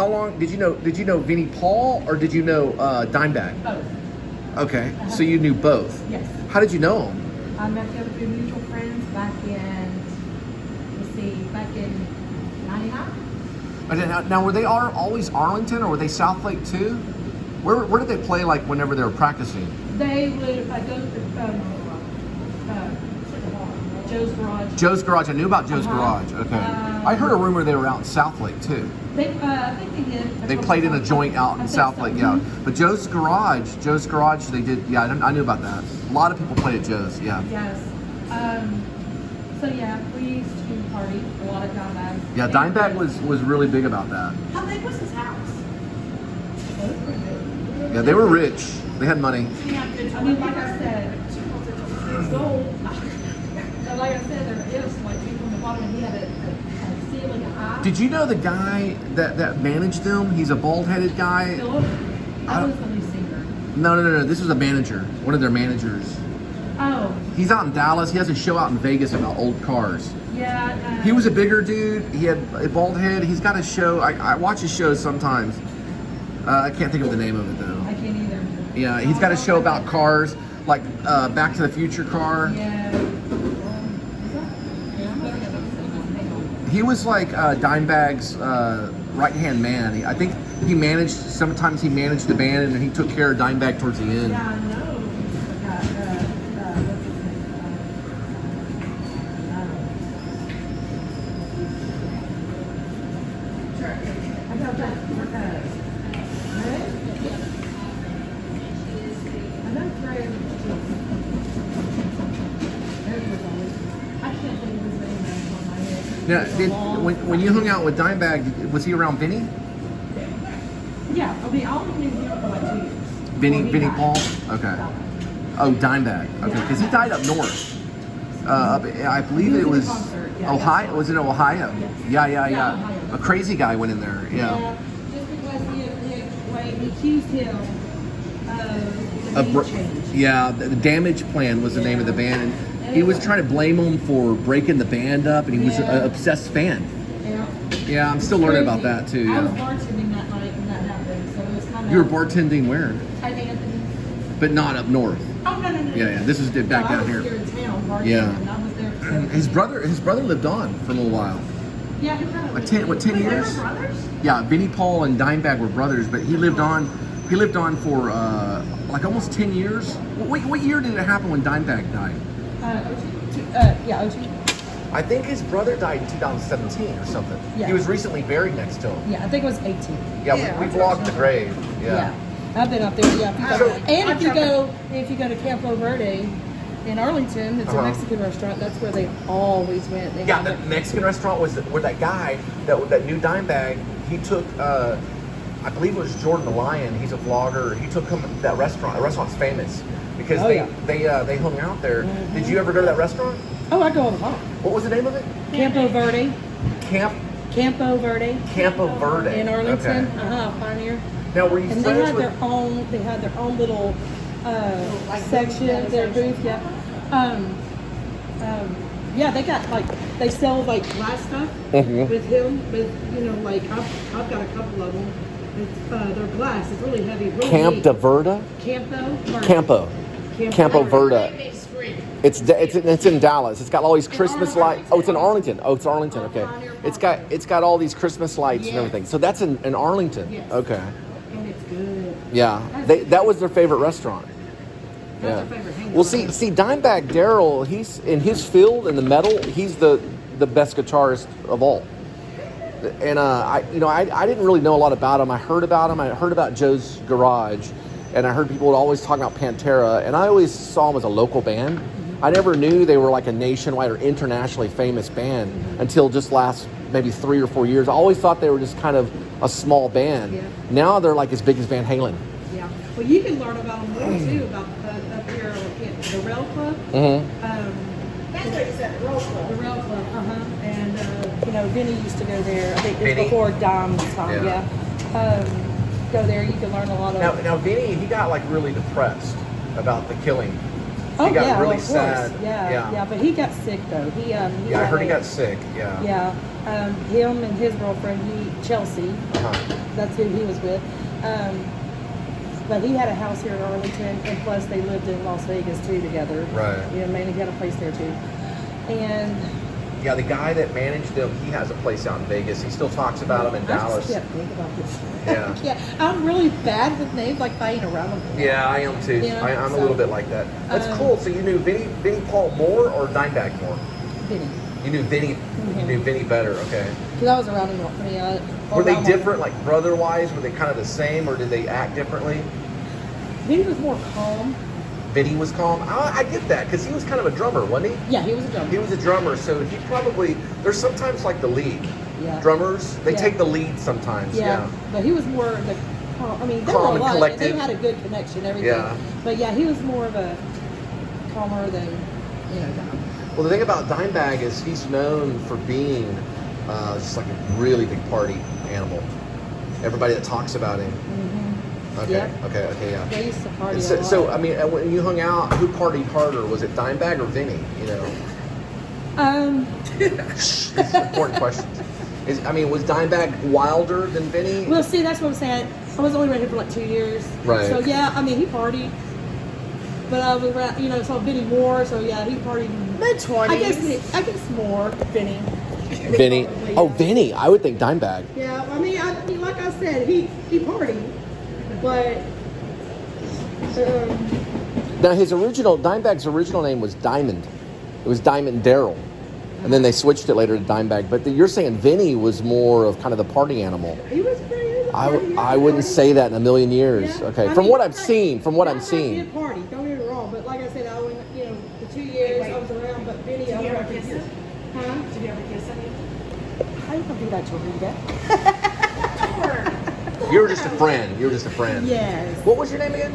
how long did you know Vinnie Paul or did you know Dimebag? Both. Okay, so you knew both. Yes. How did you know them? I met them through mutual friends back in 99. Now, were they always Arlington or were they South Lake too? Where did they play like whenever they were practicing? They would go to Joe's Garage. Joe's Garage. I knew about Joe's Garage. Okay. I heard a rumor they were out in South Lake too. I think they did. They played in a joint out in South Lake, yeah. But Joe's Garage, they did, yeah, I knew about that. A lot of people played at Joe's, yeah. Yes. So yeah, we used to party a lot of Dimebag. Yeah, Dimebag was really big about that. How big was his house? Yeah, they were rich. They had money. I mean, like I said, it's gold. So like I said, there is like people from the bottom, and he had a ceiling high. Did you know the guy that managed them? He's a bald-headed guy. Philip? I was the lead singer. No. This was a manager, one of their managers. Oh. He's out in Dallas. He has a show out in Vegas about old cars. Yeah. He was a bigger dude. He had a bald head. He's got a show. I watch his shows sometimes. I can't think of the name of it though. I can't either. Yeah, he's got a show about cars, like Back to the Future car. Yeah. He was like Dimebag's right-hand man. I think sometimes he managed the band and he took care of Dimebag towards the end. Yeah, I know. Now, when you hung out with Dimebag, was he around Vinnie? Yeah, I mean, I only knew him for like 2 years. Vinnie Paul? Okay. Oh, Dimebag. Okay, because he died up north. I believe it was Ohio. Was it Ohio? Yeah. A crazy guy went in there. Yeah. Just because he accused him of the change. Yeah, the Damage Plan was the name of the band. And he was trying to blame him for breaking the band up, and he was an obsessed fan. Yeah, I'm still learning about that too. I Yeah. was bartending that night when that happened, so it was kind of. You were bartending where? At Anthony's. But not up north. Oh no. Yeah. This is back down here. I was here in town bartending. Yeah. And I was there for His brother lived on for a little while. Yeah, he kind of. Like 10 years? They were brothers? Yeah, Vinnie Paul and Dimebag were brothers, but he lived on for like almost 10 years. What year did it happen when Dimebag died? OG. I think his brother died in 2017 or something. Yeah. He was recently buried next to him. Yeah, I think it was 18. Yeah, we vlogged the grave. Yeah. I've been up there. Yeah, if you go to Campo Verde in Arlington, it's a Mexican restaurant. That's where they always went. The Mexican restaurant was where that guy that knew Dimebag. He took, I believe it was Jordan the Lion. He's a vlogger. He took him to that restaurant. The restaurant's famous because they hung out there. Mm-hmm. Did you ever go to that restaurant? Oh, I go all the time. What was the name of it? Campo Verde. Campo Verde. Campo Verde. In Arlington. Okay. Pioneer. Now, were you and friends they had their own little section, their booth, yeah, they got they sell glass stuff with him, I've got a couple of them. It's they're glass. It's really heavy. Really Campo Verde. Campo Verde. It's in Dallas. It's got all these Christmas lights. Oh, it's in Arlington. Okay. It's got all these Christmas lights and everything. So that's in Arlington. Yes. Okay. And it's good. Yeah. That was their favorite restaurant. That's their favorite hangout. Well, see, Dimebag Darrell, he's in his field in the metal. He's the best guitarist of all. And I didn't really know a lot about him. I heard about him. I heard about Joe's Garage, and I heard people would always talk about Pantera, and I always saw him as a local band. I never knew they were like a nationwide or internationally famous band until just last maybe 3 or 4 years. I always thought they were just kind of a small band. Yeah. Now they're like as big as Van Halen. Yeah. Well, you can learn about them more too, about up here at the Darrell Club. Mm-hmm. That's what you said, the Darrell Club. The Darrell Club, And, Vinnie used to go there. I think it was before Dom's time, Go there, you can learn a lot of... Now Vinnie, he got like really depressed about the killing Oh, He got yeah, really of course. sad. Yeah, but he got sick though. Yeah, I heard he got sick. Yeah. Yeah, him and his girlfriend, Chelsea, that's who he was with. But he had a house here in Arlington, and plus they lived in Las Vegas too together. Right. You know, mainly he had a place there too. And yeah, the guy that managed him, he has a place out in Vegas. He still talks about him in Dallas. I just can't think about this. Yeah. I'm really bad with names, like if I ain't around them. Yeah, I am too. Yeah, I'm a little bit like that. That's cool. So you knew Vinnie Paul more or Dimebag more? Vinnie. You knew Vinnie. You knew Vinnie better. Okay. Because I was around him. Were they different, like brother-wise? Were they kind of the same, or did they act differently? Vinnie was more calm. Vinnie was calm. I get that because he was kind of a drummer, wasn't he? Yeah, he was a drummer. He was a drummer, so he probably. There's sometimes like the lead. Yeah. Drummers, they take the lead sometimes. Yeah. But he was more the. I mean, they calm were a and lot. They collective. had a good connection, everything. Yeah. But yeah, he was more of a calmer than Well, the thing about Dimebag is he's known for being just like a really big party animal. Everybody that talks about him. Okay. Yeah. Okay. Yeah. They used to party a So, lot. so I mean, when you hung out, who partied harder? Was it Dimebag or Vinnie? You know. These are important questions. Was Dimebag wilder than Vinnie? Well, see, that's what I'm saying. I was only ready for like 2 years. Right. So yeah, I mean, he partied, but I was around, saw Vinnie more. So yeah, he partied. Mid-20s. I guess more Vinnie. Vinnie. Probably, Oh, yeah. Vinnie. I would think Dimebag. Yeah, I mean, like I said, he partied, but Now Dimebag's original name was Diamond. It was Diamond Darrell. And then they switched it later to Dimebag. But you're saying Vinnie was more of kind of the party animal. he was pretty. I wouldn't say that in a million years. Yeah. Okay, I from mean, what I've seen, did party. Don't get me wrong, but like I said, I went, the 2 years I was around, but Vinnie, Did I you was ever around kiss years. him? Huh? Did you ever kiss him? How you gonna do that to a You were just a friend. Yes. What was your name again?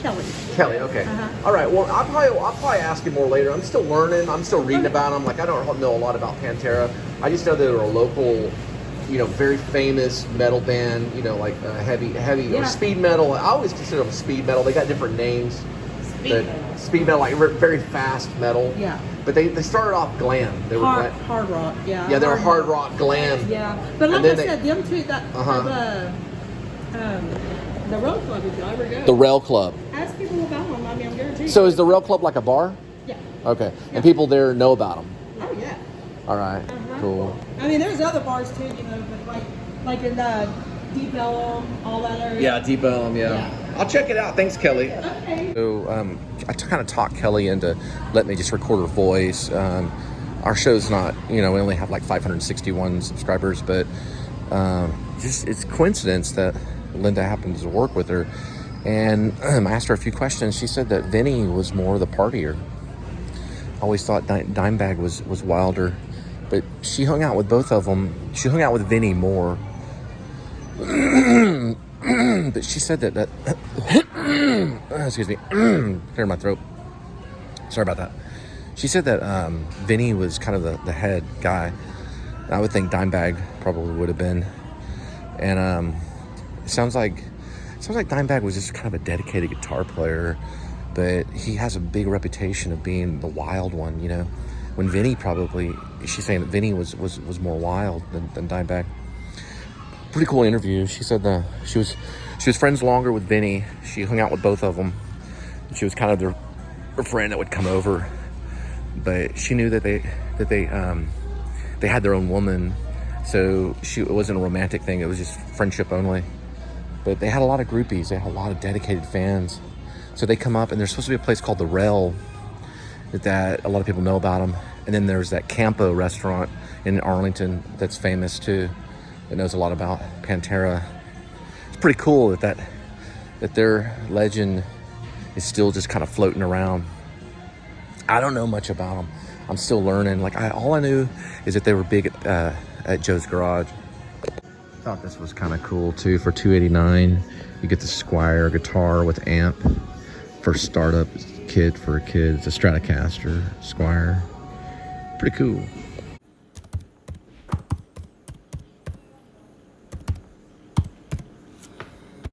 Kelly. Kelly. Okay. All right. Well, I'll probably ask you more later. I'm still learning. I'm still reading about them. Like I don't know a lot about Pantera. I just know they're a local, very famous metal band. Like heavy or speed metal. I always consider them speed metal. They got different names. Speed metal, like very fast metal. Yeah. But they started off glam. They were hard rock. Yeah. Yeah, they were hard rock glam. Yeah, but like I said, them two that the Road Club, if you ever go. The Rail Club. Ask people about them. I mean, I'm guaranteed. So is the Rail Club like a bar? Yeah. Okay. And people there know about them. Oh yeah. All right. Cool. I mean, there's other bars too, but like in Deep Ellum, all that area. Yeah, Deep Ellum. Yeah. I'll check it out. Thanks, Kelly. Okay. So I kind of talked Kelly into letting me just record her voice. Our show's not, we only have like 561 subscribers, but it's coincidence that Linda happens to work with her. And I asked her a few questions. She said that Vinnie was more the partier. I always thought Dimebag was wilder, but she hung out with both of them. She hung out with Vinnie more. But she said that excuse me, clear my throat. Sorry about that. She said that Vinnie was kind of the head guy. I would think Dimebag probably would have been. And it sounds like Dimebag was just kind of a dedicated guitar player, but he has a big reputation of being the wild one, When Vinnie she's saying that Vinnie was more wild than Dimebag. Pretty cool interview. She said that she was friends longer with Vinnie. She hung out with both of them. She was kind of their friend that would come over, but she knew that they had their own woman, so it wasn't a romantic thing. It was just friendship only. But they had a lot of groupies. They had a lot of dedicated fans. So they come up, and there's supposed to be a place called the Rail that a lot of people know about them. And then there's that Campo restaurant in Arlington that's famous too. That knows a lot about Pantera. It's pretty cool that their legend is still just kind of floating around. I don't know much about them. I'm still learning. All I knew is that they were big at Joe's Garage. I thought this was kind of cool too. For $289, you get the Squire guitar with amp for startup kit for a kid. It's a Stratocaster Squire. Pretty cool.